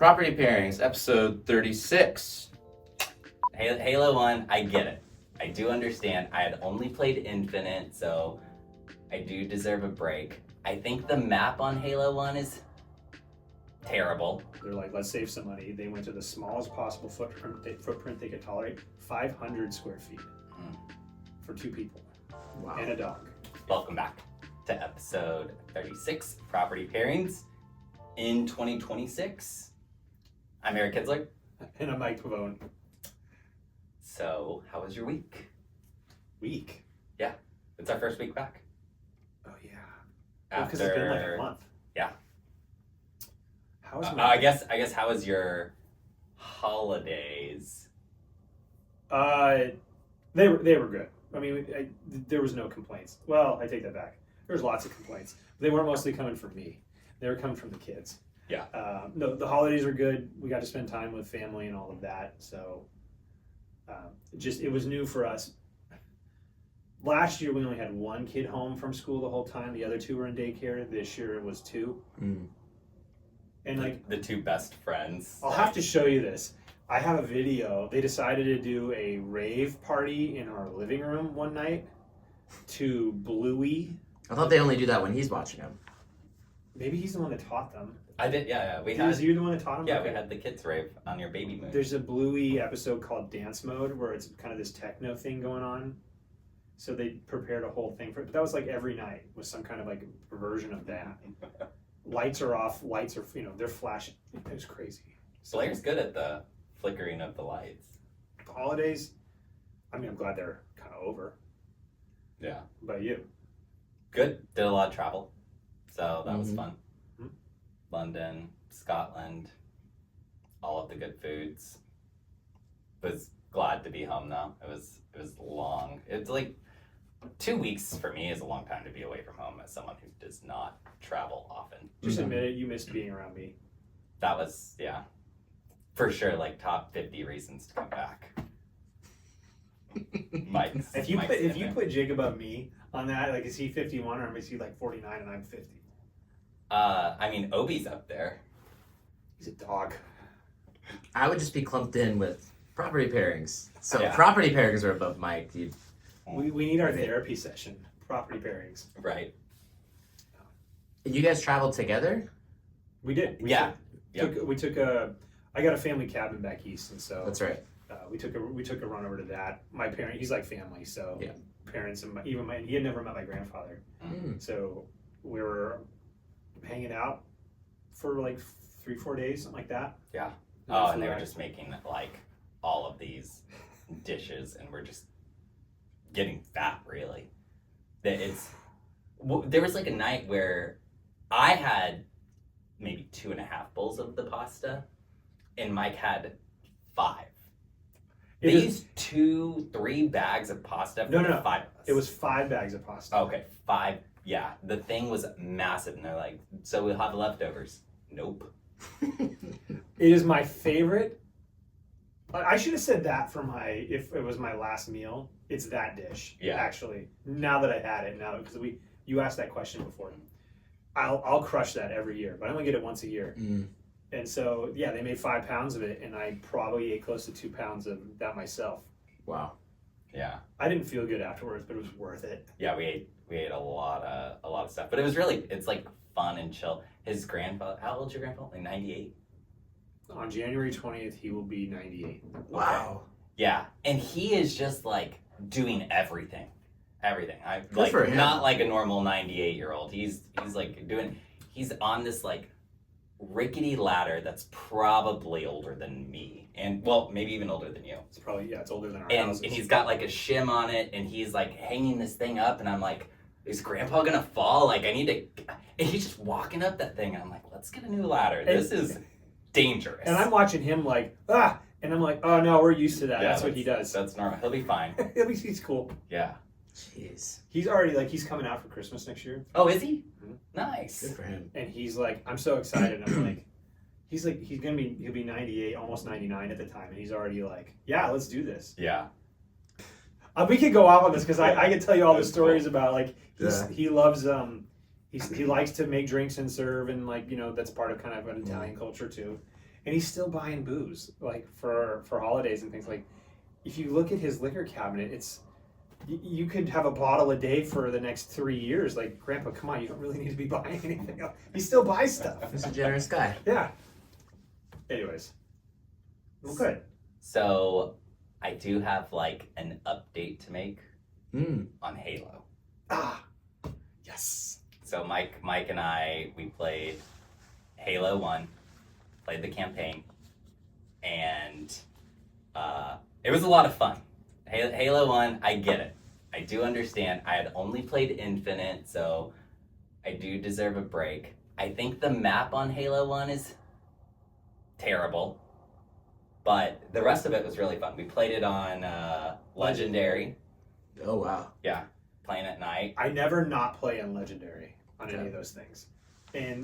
Property Pairings, episode 36. Halo 1, I get it. I do understand. I had only played Infinite, so I do deserve a break. I think the map on Halo 1 is terrible. They're like, let's save some money. They went to the smallest possible footprint they could tolerate, 500 square feet for 2 people. Wow. And a dog. Welcome back to episode 36, Property Pairings in 2026. I'm Eric Kinzler. And I'm Mike Pavone. So, how was your week? Week? Yeah, it's our first week back. Oh, yeah. After, Because it's been like a month. Yeah. How was I guess how was your holidays? They were good. I mean, there was no complaints. Well, I take that back. There was lots of complaints. They weren't mostly coming from me. They were coming from the kids. Yeah. No, the holidays were good. We got to spend time with family and all of that. So, it was new for us. Last year we only had 1 kid home from school the whole time. The other 2 were in daycare. This year it was 2. And like the 2 best friends. I'll have to show you this. I have a video. They decided to do a rave party in our living room one night to Bluey. I thought they only do that when he's watching them. Maybe he's the one that taught them. I did, yeah. Was you the one that taught them? Yeah, we had the kids rave on your baby moon. There's a Bluey episode called Dance Mode where it's kind of this techno thing going on. So they prepared a whole thing for it. But that was like every night was some kind of like version of that. Lights are off. Lights are, they're flashing. It was crazy. Blair's good at the flickering of the lights. The holidays, I'm glad they're kind of over. Yeah. But you? Good. Did a lot of travel. So that was fun. Mm-hmm. London, Scotland, all of the good foods. Was glad to be home though. It was long. It's like 2 weeks for me is a long time to be away from home as someone who does not travel often. Just admit it, you missed being around me. That was, yeah, for sure, like top 50 reasons to come back. Mike's. If you put Jake above me on that, like is he 51 or is he like 49 and I'm 50? Obi's up there. He's a dog. I would just be clumped in with Property Pairings. So Yeah. Property Pairings are above Mike. We need our therapy session. Property pairings. Right. You guys traveled together? We did. Yeah. I got a family cabin back east, and so That's right. we took a run over to that. My parent, he's like family, so Yeah. parents and he had never met my grandfather, so we were hanging out for like 3-4 days, something like that. Yeah. And they were just making like all of these dishes, and we're just getting fat. Really, there was like a night where I had maybe 2.5 bowls of the pasta, and Mike had 5. They used 2-3 bags of pasta for the 5 of us. It was 5 bags of pasta. Okay, 5. Yeah, the thing was massive, and they're like, "So we'll have leftovers." Nope. It is my favorite. I should have said that if it was my last meal. It's that dish. Yeah. Actually, now that I had it, because you asked that question before, I'll crush that every year, but I only get it once a year. And so yeah, they made 5 pounds of it, and I probably ate close to 2 pounds of that myself. Wow. Yeah. I didn't feel good afterwards, but it was worth it. Yeah, we ate a lot of stuff, but it's like fun and chill. His grandfather, how old's your grandfather? Like 98? On January 20th, he will be 98. Wow. Yeah, and he is just like doing everything. Good for him. Not like a normal 98-year-old. He's like he's on this like rickety ladder that's probably older than me, and well, maybe even older than you. It's probably, it's older than our And houses. he's got like a shim on it, and he's like hanging this thing up, and I'm like, is Grandpa gonna fall? Like, I need to. And he's just walking up that thing. I'm like, let's get a new ladder. This is dangerous. And I'm watching him like, and I'm like, oh no, we're used to that. That's what he does. That's normal. He'll be fine. He's cool. Yeah. Jeez. He's already he's coming out for Christmas next year. Oh, is he? Mm-hmm. Nice. Good for him. And he's like, I'm so excited. I'm like, he'll be 98, almost 99 at the time, and he's already like, yeah, let's do this. Yeah. We could go off on this because I could tell you all the stories about like he loves he likes to make drinks and serve, and like that's part of kind of an Italian culture too. and he's still buying booze like for holidays and things. Like, if you look at his liquor cabinet, it's you could have a bottle a day for the next 3 years. Like, Grandpa, come on, you don't really need to be buying anything else. He still buys stuff. He's a generous guy. Yeah. Anyways, well, good. So I do have like an update to make on Halo. Ah, yes. So Mike and I, we played Halo 1, played the campaign, and it was a lot of fun. Halo 1, I get it. I do understand. I had only played Infinite, so I do deserve a break. I think the map on Halo 1 is terrible, but the rest of it was really fun. We played it on Legendary. Oh, wow. Yeah, playing at night. I never not play on Legendary on any of those things.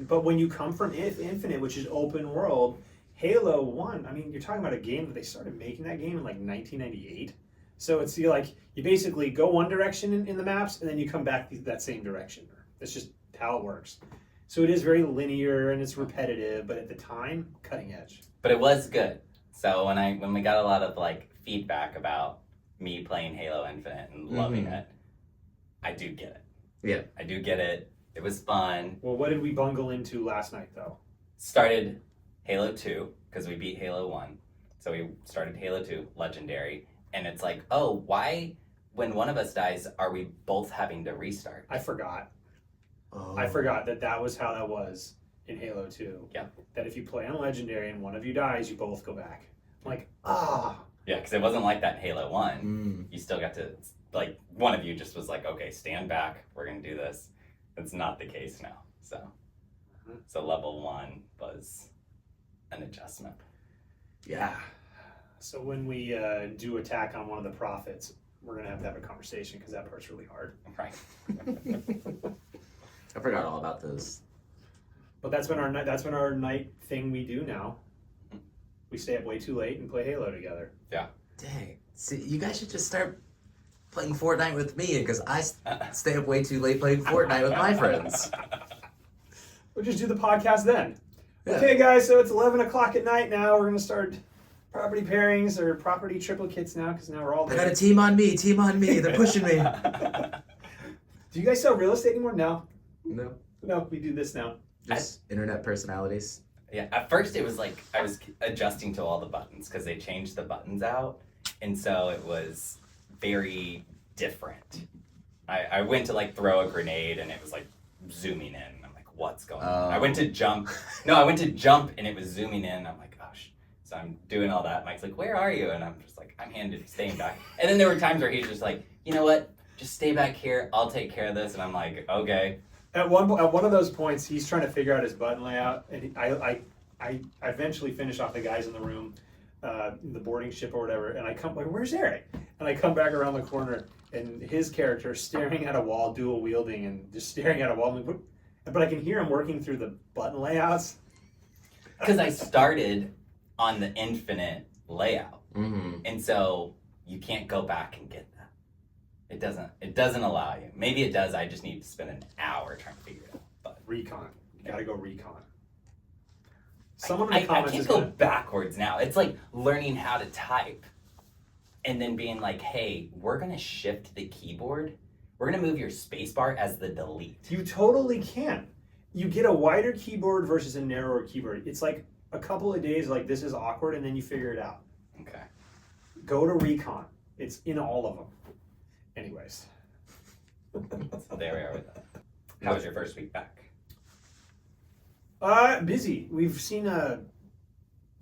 But when you come from Infinite, which is open world, Halo 1, I mean, you're talking about a game that they started making that game in like 1998. So it's you basically go one direction in the maps and then you come back that same direction. That's just how it works. So it is very linear and it's repetitive, but at the time, cutting edge. But it was good. So when we got a lot of like feedback about me playing Halo Infinite and loving it, I do get it. Yeah. I do get it. It was fun. Well, what did we bungle into last night though? Started Halo 2 because we beat Halo 1. So we started Halo 2 Legendary. And it's like, oh, why, when one of us dies, are we both having to restart? I forgot. Oh. I forgot that was how that was in Halo 2. Yeah. That if you play on Legendary and one of you dies, you both go back. I'm like, Yeah, because it wasn't like that in Halo 1. You still got to, like, one of you just was like, okay, stand back. We're going to do this. That's not the case now. So level 1 was an adjustment. Yeah. So when we do attack on one of the prophets, we're going to have a conversation because that part's really hard. Right. I forgot all about those. But that's been our night thing we do now. We stay up way too late and play Halo together. Yeah. Dang. See, you guys should just start playing Fortnite with me because I stay up way too late playing Fortnite with my friends. We'll just do the podcast then. Yeah. Okay, guys, so it's 11 o'clock at night now. We're going to start property pairings or property triplicates now because now we're all I got a team on me. They're pushing me. Do you guys sell real estate anymore? No. No. We do this now. Just internet personalities. Yeah, at first it was like I was adjusting to all the buttons because they changed the buttons out. And so it was very different. I went to like throw a grenade and it was like zooming in. I'm like, what's going on? I went to jump. No, I went to jump and it was zooming in. I'm like, gosh. So I'm doing all that. Mike's like, where are you? And I'm just like, I'm staying back. And then there were times where he's just like, you know what? Just stay back here. I'll take care of this. And I'm like, okay. At one of those points, he's trying to figure out his button layout, and I eventually finish off the guys in the room, the boarding ship or whatever, and I come like, where's Eric? And I come back around the corner, and his character staring at a wall, dual wielding, and just staring at a wall. I'm like, what? But I can hear him working through the button layouts. Because I started on the infinite layout, and so you can't go back and get that. It doesn't allow you. Maybe it does. I just need to spend an hour trying to figure it out. But Recon. You gotta go recon. Someone in the I comments can't is go gonna... backwards now. It's like learning how to type and then being like, hey, we're going to shift the keyboard. We're going to move your spacebar as the delete. You totally can. You get a wider keyboard versus a narrower keyboard. It's like a couple of days like this is awkward and then you figure it out. Okay. Go to recon. It's in all of them. Anyways. So there we are with that. How was your first week back? Busy.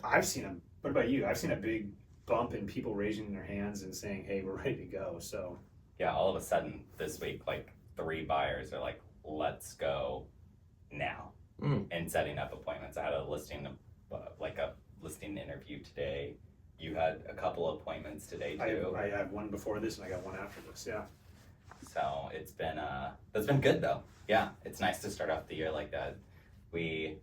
I've seen what about you? I've seen a big bump in people raising their hands and saying, hey, we're ready to go. So Yeah, all of a sudden this week, like 3 buyers are like, let's go now. And setting up appointments. I had a listing, a listing interview today. You had a couple appointments today too. I had one before this and I got one after this, yeah. So it's been good though. Yeah, it's nice to start off the year like that. We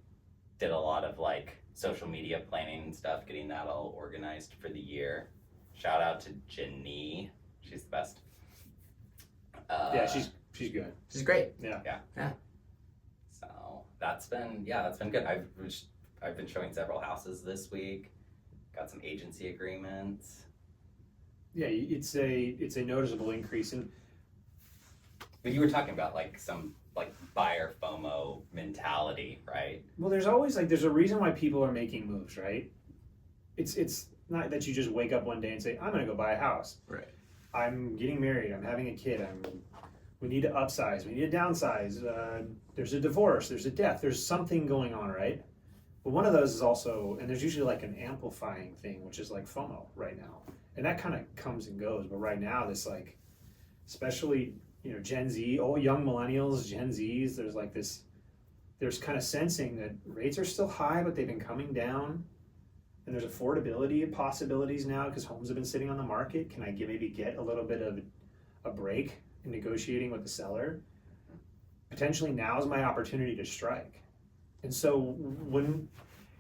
did a lot of like social media planning and stuff, getting that all organized for the year. Shout out to Jenny. She's the best. Yeah, she's good. She's great. Yeah. So that's been good. I've been showing several houses this week. Got some agency agreements. Yeah, it's a noticeable increase in. But you were talking about like some like buyer FOMO mentality, right? Well, there's always there's a reason why people are making moves, right? It's not that you just wake up one day and say, I'm gonna go buy a house. Right. I'm getting married, I'm having a kid, we need to upsize, we need to downsize, there's a divorce, there's a death, there's something going on, right? But one of those is also, and there's usually like an amplifying thing, which is like FOMO right now. And that kind of comes and goes, but right now this like, especially, you know, Gen Z, young millennials, Gen Zs, there's kind of sensing that rates are still high, but they've been coming down. And there's affordability possibilities now because homes have been sitting on the market. Can I maybe get a little bit of a break in negotiating with the seller? Potentially now is my opportunity to strike. And so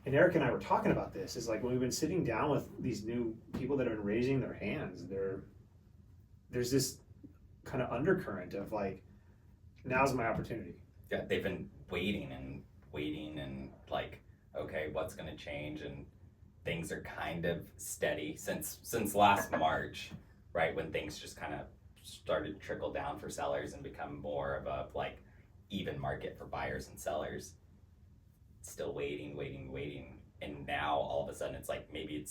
and Eric and I were talking about this, is like when we've been sitting down with these new people that have been raising their hands, there's this kind of undercurrent of like, now's my opportunity. Yeah, they've been waiting and like, okay, what's gonna change? And things are kind of steady since last March, right, when things just kind of started to trickle down for sellers and become more of a like even market for buyers and sellers. Still waiting, and now all of a sudden it's like maybe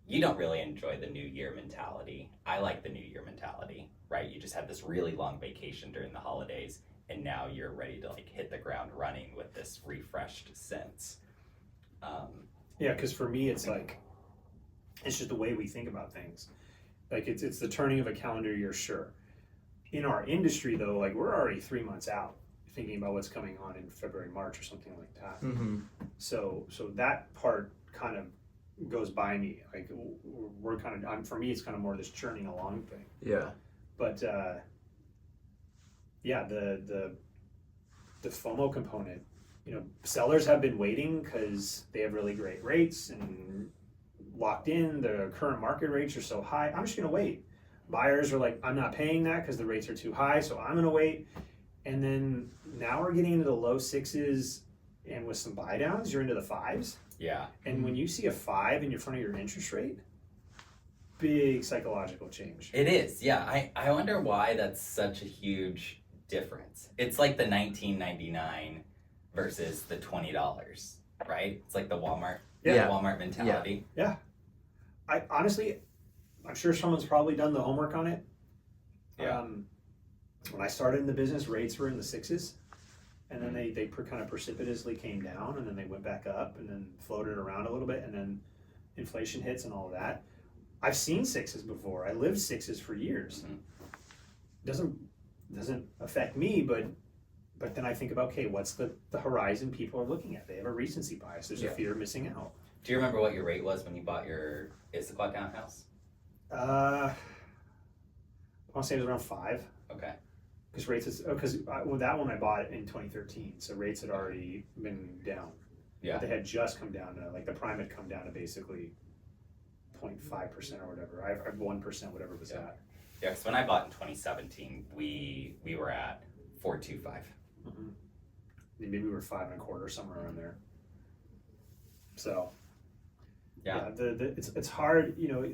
you don't really enjoy the New Year mentality. I like the New Year mentality, right? You just had this really long vacation during the holidays, and now you're ready to like hit the ground running with this refreshed sense. Yeah, because for me, it's like, it's just the way we think about things. Like it's the turning of a calendar year, sure. In our industry though, like we're already 3 months out thinking about what's coming on in February, March or something like that. Mm-hmm. So that part kind of goes by me. Like we're kind of, for me, it's kind of more this churning along thing. Yeah. But yeah, the FOMO component, you know, sellers have been waiting because they have really great rates and locked in. The current market rates are so high. I'm just gonna wait. Buyers are like, I'm not paying that because the rates are too high, so I'm gonna wait. And then now we're getting into the low sixes, and with some buy downs, you're into the fives. Yeah. And when you see a 5 in front of your interest rate, big psychological change. It is, yeah. I wonder why that's such a huge difference. It's like the $19.99 versus the $20, right? It's like the Walmart, Yeah. Walmart mentality. Yeah. I honestly, I'm sure someone's probably done the homework on it. Yeah. When I started in the business, rates were in the 6s, and then they kind of precipitously came down, and then they went back up, and then floated around a little bit, and then inflation hits and all of that. I've seen 6s before. I lived 6s for years. Mm-hmm. Doesn't affect me, but then I think about, okay, what's the horizon people are looking at? They have a recency bias. There's a fear of missing out. Do you remember what your rate was when you bought your Issaquah townhouse? I want to say it was around 5. Okay. Because rates that one I bought in 2013, so rates had already been down. Yeah. But they had just come down to, like, the prime had come down to basically 0.5% or whatever. I 1%, whatever it was at. Yeah, because when I bought in 2017, we were at 4.25. Mm-hmm. Maybe we were 5 1/4, somewhere around there. So yeah, it's hard, you know.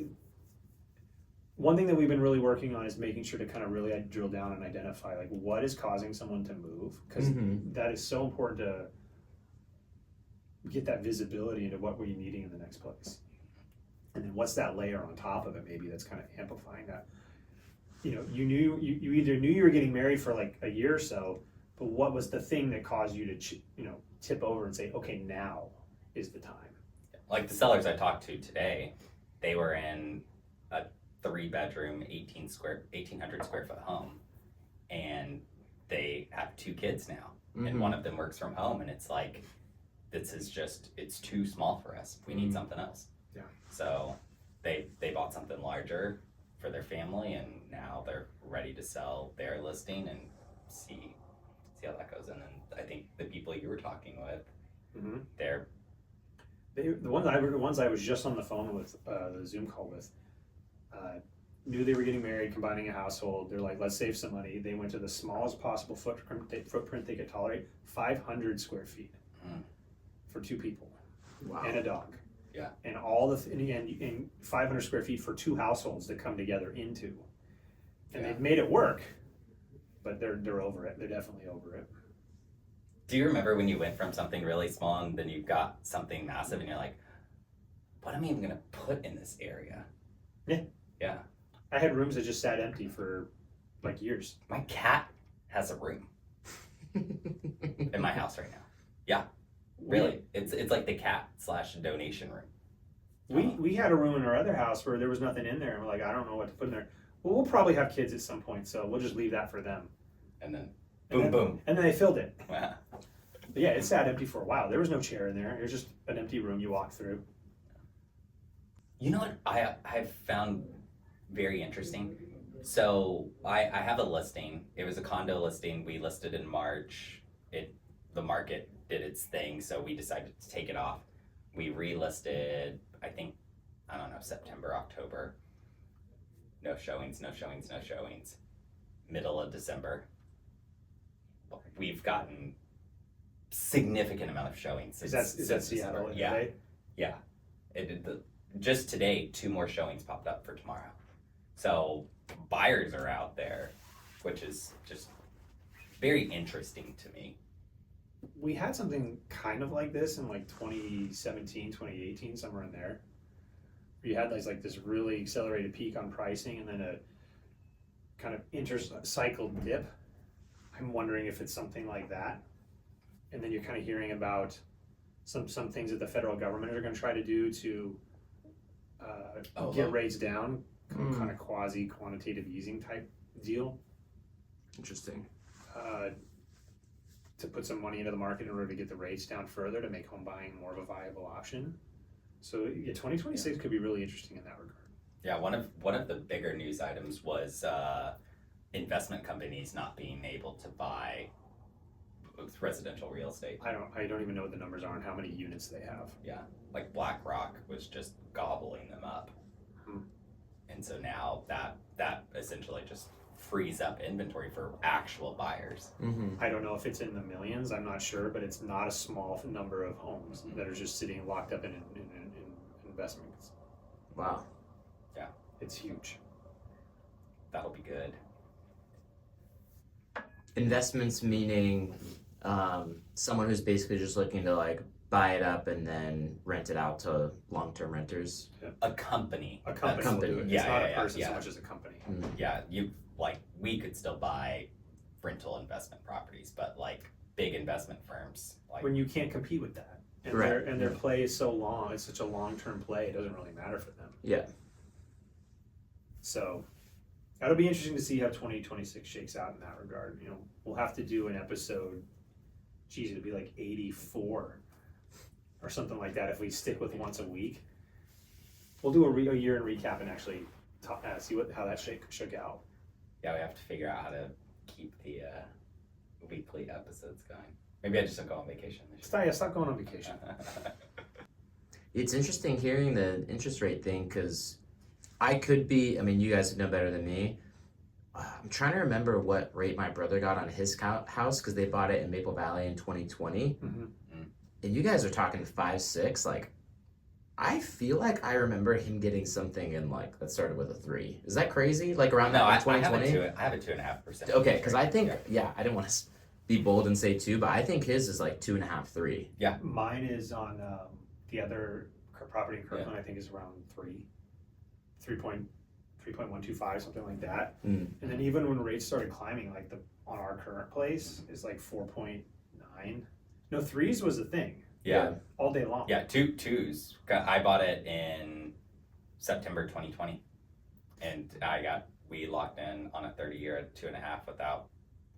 One thing that we've been really working on is making sure to kind of really drill down and identify like what is causing someone to move, because that is so important to get that visibility into what were you needing in the next place, and then what's that layer on top of it maybe that's kind of amplifying that. You know, you either knew you were getting married for like a year or so, but what was the thing that caused you to tip over and say, okay, now is the time. Like the sellers I talked to today, they were in a 3-bedroom, 1,800 square foot home, and they have 2 kids now, and one of them works from home, and it's like, it's too small for us. We need something else. Yeah. So they bought something larger for their family, and now they're ready to sell their listing and see how that goes. And then I think the people you were talking with, the ones I was just on the phone with, the Zoom call with, knew they were getting married, combining a household. They're like, let's save some money. They went to the smallest possible footprint they could tolerate, 500 square feet. for 2 people Wow. and a dog. Yeah. And all the and 500 square feet for 2 households that come together into. And they've made it work, but they're over it. They're definitely over it. Do you remember when you went from something really small and then you got something massive and you're like, what am I even gonna put in this area? Yeah. Yeah. I had rooms that just sat empty for like years. My cat has a room in my house right now. Yeah. Really. It's like the cat / donation room. We had a room in our other house where there was nothing in there, and we're like, I don't know what to put in there. Well, we'll probably have kids at some point, so we'll just leave that for them. And then And boom. And then they filled it. Wow. But yeah, it sat empty for a while. There was no chair in there. It was just an empty room you walk through. You know what I've found very interesting? So I have a listing. It was a condo listing. We listed in March. The market did its thing, so we decided to take it off. We relisted, I think, I don't know, September, October. No showings. Middle of December. We've gotten significant amount of showings. Is that since Seattle? December. Yeah. LA? Yeah. Just today, 2 more showings popped up for tomorrow. So buyers are out there, which is just very interesting to me. We had something kind of like this in like 2017, 2018, somewhere in there. You had like this really accelerated peak on pricing and then a kind of intercycle dip. I'm wondering if it's something like that. And then you're kind of hearing about some things that the federal government are going to try to do to get rates down, kind of quasi-quantitative easing type deal. Interesting. To put some money into the market in order to get the rates down further to make home buying more of a viable option. So yeah, 2026 could be really interesting in that regard. Yeah, one of the bigger news items was investment companies not being able to buy residential real estate. I don't even know what the numbers are and how many units they have. Yeah, like BlackRock was just gobbling them up, and so now that essentially just frees up inventory for actual buyers. Mm-hmm. I don't know if it's in the millions. I'm not sure, but it's not a small number of homes that are just sitting locked up in investments. Wow. Yeah, It's huge. that'll be good. Investments meaning someone who's basically just looking to like buy it up and then rent it out to long-term renters. A company. A company company. will do it. Yeah, It's not yeah, a person yeah. so much as a company. Yeah, we could still buy rental investment properties, but like big investment firms, like When you can't compete with that. And Right. their play is so long, it's such a long-term play, it doesn't really matter for them. Yeah. So that'll be interesting to see how 2026 shakes out in that regard. You know, we'll have to do an episode, geez, it'd be like 84 or something like that if we stick with once a week. We'll do a year in recap and actually see how that shook out. yeah, we have to figure out how to keep the weekly episodes going. Maybe I just don't go on vacation this year. Stop going on vacation. It's interesting hearing the interest rate thing because I could be, I mean, you guys know better than me. I'm trying to remember what rate my brother got on his house because they bought it in Maple Valley in 2020. Mm-hmm. And you guys are talking 5.6. Like, I feel like I remember him getting something in like that started with a 3. Is that crazy? Like around No, that I in have 2020? I have a 2.5%. Okay, because I think, I didn't want to be bold and say 2, but I think his is like 2.5, 3. Mine is on the other property in Kirkland, I think is around 3.125, something like that. And then even when rates started climbing, like on our current place is like 4.9. No, 3s was the thing. Yeah. All day long. Yeah, twos. I bought it in September 2020, and we locked in on a 30-year at 2.5 without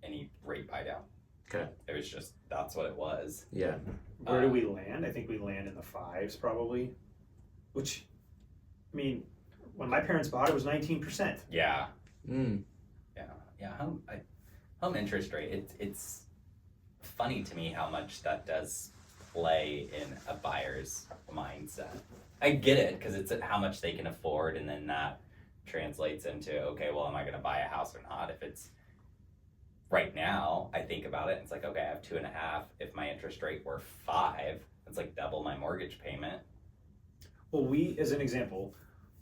any rate buy down. Okay. It was just that's what it was. Yeah. Where do we land? I think we land in the 5s probably. Which, I mean, when my parents bought it was 19%. Yeah. Mm. Yeah. Home interest rate. It's funny to me how much that does play in a buyer's mindset. I get it because it's how much they can afford, and then that translates into, okay, well, am I going to buy a house or not? If it's right now, I think about it, and it's like, okay, I have 2.5. If my interest rate were 5, It's like double my mortgage payment. Well, we, as an example,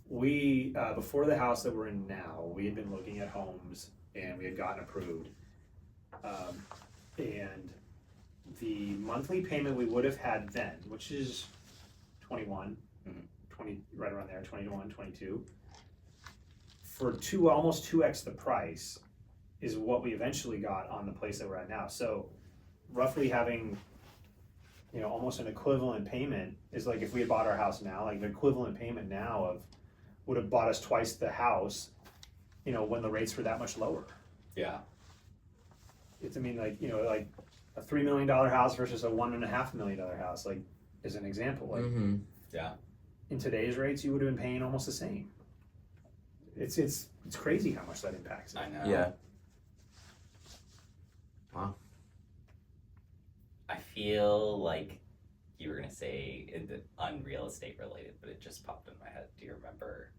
we before the house that we're in now, we had been looking at homes and we had gotten approved, and the monthly payment we would have had then, which is 21, 20, right around there, 21, 22, for almost 2x the price is what we eventually got on the place that we're at now. So roughly having, almost an equivalent payment is like if we had bought our house now, like the equivalent payment now would have bought us twice the house, when the rates were that much lower. Yeah. It's, like a $3 million house versus a $1.5 million house, like, as an example. Like, Yeah. in today's rates, you would have been paying almost the same. It's crazy how much that impacts it. I know. Yeah. Wow. I feel like you were gonna say unreal estate related, but it just popped in my head. Do you remember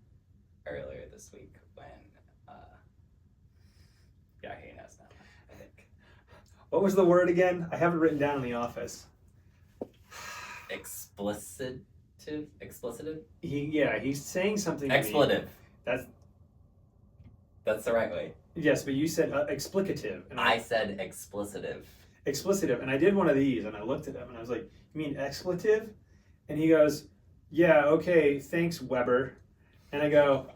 earlier this week when he knows now, I think. What was the word again? I have it written down in the office. Explicitive? He's saying something to me. Expletive. That's the right way. Yes, but you said explicative. And I said explicitive. Explicitive, and I did one of these, and I looked at him, and I was like, "You mean expletive?" And he goes, "Yeah, okay, thanks, Weber." And I go,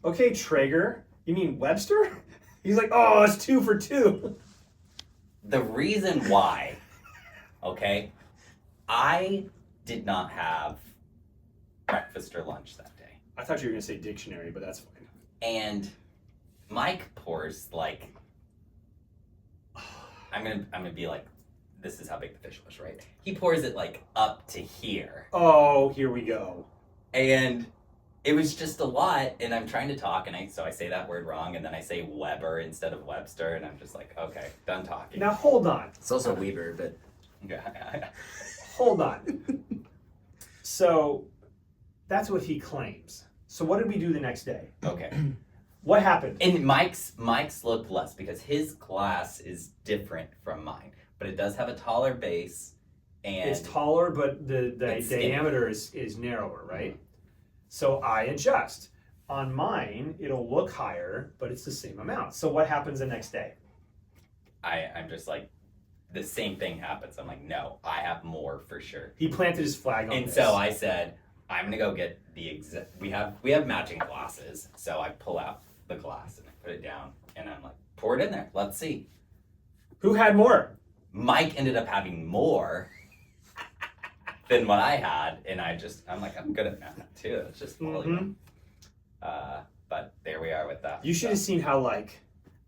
"Okay, Traeger, you mean Webster?" He's like, "Oh, it's 2 for 2." The reason why, okay, I did not have breakfast or lunch that day. I thought you were gonna say dictionary, but that's fine. And Mike pours like, I'm gonna be like, this is how big the fish was, right? He pours it like up to here. Oh, here we go. And it was just a lot, and I'm trying to talk, and so I say that word wrong, and then I say Weber instead of Webster, and I'm just like, okay, done talking. Now hold on. It's also Weber, but Hold on. So that's what he claims. So what did we do the next day? Okay. What happened? And Mike's looked less because his glass is different from mine, but it does have a taller base, and It's taller, but the It's skinny. diameter is narrower, right? So I adjust. On mine, it'll look higher, but it's the same amount. So what happens the next day? I'm just like, the same thing happens. I'm like, no, I have more for sure. He planted his flag on And this. so I said, I'm gonna go get the exact. We have matching glasses, so I pull out the glass and I put it down, and I'm like, pour it in there. Let's see. Who had more? Mike ended up having more than what I had, and I'm like, I'm good at math too. It's just volume. But there we are with that. You should have seen how, like,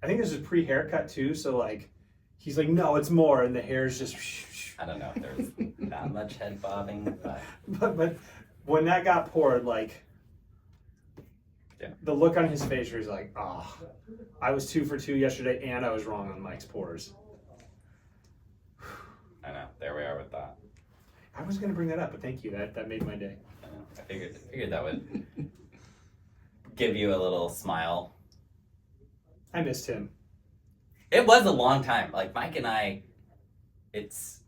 I think this is pre-haircut too, so like, he's like, no, it's more, and the hair's just. I don't know if there was that much head bobbing, but But when that got poured, like, yeah. The look on his face where he's like, oh, I was 2 for 2 yesterday, and I was wrong on Mike's pours. I know. There we are with that. I was gonna bring that up, but thank you. That made my day. I know. I figured that would give you a little smile. I missed him. It was a long time. Like Mike and I, it's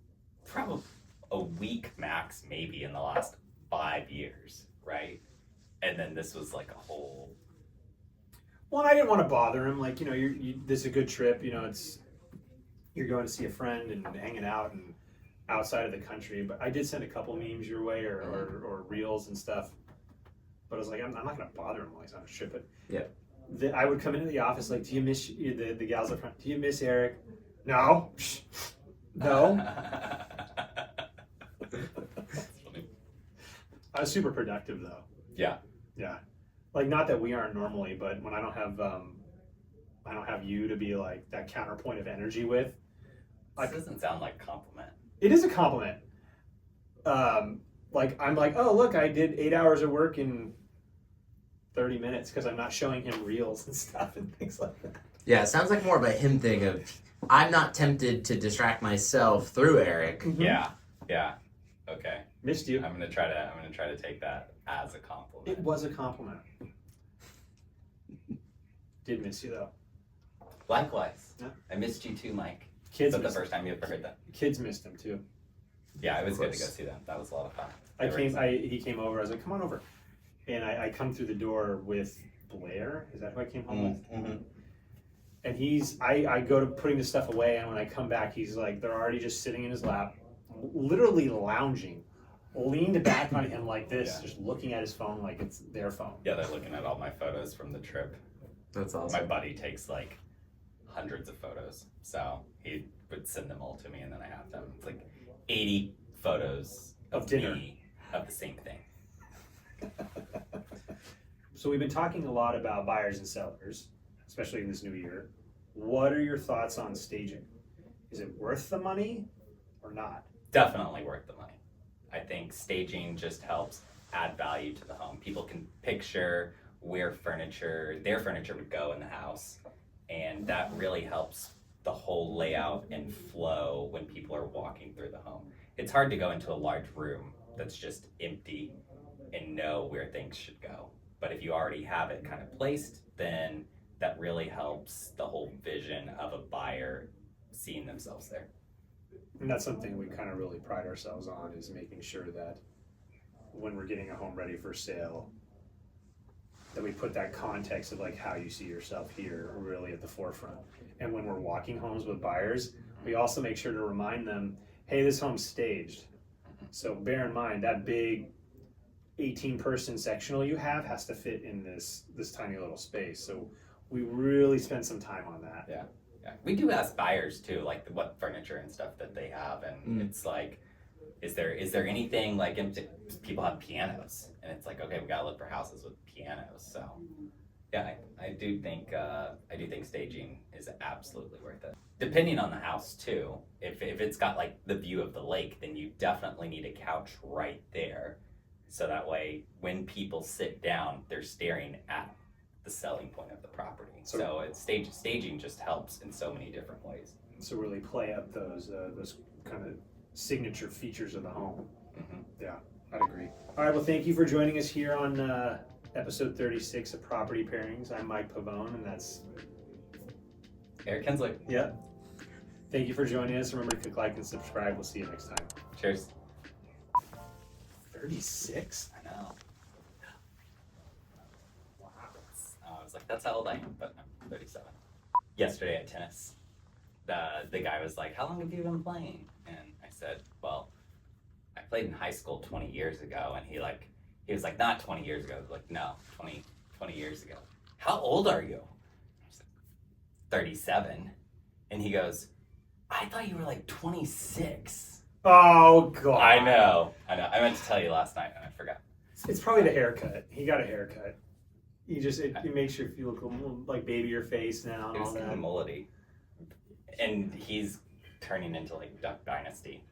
probably a week max, maybe in the last 5 years, right? And then this was like a whole. Well, and I didn't want to bother him. Like, this is a good trip. You're going to see a friend and hanging out and outside of the country. But I did send a couple memes your way or reels and stuff. But I was like, I'm not going to bother him while he's on a trip. But yeah. I would come into the office like, do you miss the gals up front? Do you miss Eric? No. No. That's funny. I was super productive though. Yeah. Yeah. Like, not that we aren't normally, but when I don't have you to be like that counterpoint of energy with. This doesn't sound like a compliment. It is a compliment. Like, I'm like, oh, look, I did 8 hours of work in 30 minutes because I'm not showing him reels and stuff and things like that. Yeah, it sounds like more of a him thing of, I'm not tempted to distract myself through Eric. Mhm. Yeah. Okay. Missed you. I'm gonna try to take that as a compliment. It was a compliment. Did miss you though. Likewise. Yeah. I missed you too, Mike. Kids Is that the missed first time you ever heard that? Kids missed him too. Yeah, it was good to go see them. That was a lot of fun. He came over. I was like, come on over, and I come through the door with Blair. Is that who I came home with? Mm-hmm. And I go to putting the stuff away, and when I come back, he's like, they're already just sitting in his lap, literally lounging, leaned back on him like this, just looking at his phone like it's their phone. Yeah, they're looking at all my photos from the trip. That's awesome. My buddy takes like hundreds of photos, so he would send them all to me, and then I have them. It's like 80 photos Of dinner. me of the same thing. So we've been talking a lot about buyers and sellers, especially in this new year. What are your thoughts on staging? Is it worth the money or not? Definitely worth the money. I think staging just helps add value to the home. People can picture where their furniture would go in the house, and that really helps the whole layout and flow when people are walking through the home. It's hard to go into a large room that's just empty and know where things should go. But if you already have it kind of placed, then that really helps the whole vision of a buyer seeing themselves there. And that's something we kind of really pride ourselves on, is making sure that when we're getting a home ready for sale, that we put that context of like how you see yourself here really at the forefront. And when we're walking homes with buyers, we also make sure to remind them, hey, this home's staged. So bear in mind that big 18-person sectional you have has to fit in this tiny little space. So we really spend some time on that. Yeah. We do ask buyers too, like what furniture and stuff that they have, and it's like, is there anything like people have pianos, and it's like, okay, we gotta look for houses with pianos. So yeah, I do think staging is absolutely worth it. Depending on the house too, if it's got like the view of the lake, then you definitely need a couch right there, so that way when people sit down, they're staring at the selling point of the property. So staging just helps in so many different ways. So really play up those kind of signature features of the home. Mm-hmm. Yeah, I'd agree. All right, well, thank you for joining us here on episode 36 of Property Pairings. I'm Mike Pavone, and that's Eric Kinzler. Yeah. Thank you for joining us. Remember to click like and subscribe. We'll see you next time. Cheers. 36? I know. Wow. I was like, that's how old I am, but I'm 37. Yesterday at tennis, the guy was like, how long have you been playing? And I said, well, I played in high school 20 years ago. And he was like, not 20 years ago. I was like, no, 20 years ago. How old are you? I was like, 37. And he goes, I thought you were like 26. Oh, God. I know. I meant to tell you last night and I forgot. It's probably the haircut. He got a haircut. It makes you feel like baby face now and It was all kind that. of mullety. And he's turning into like Duck Dynasty.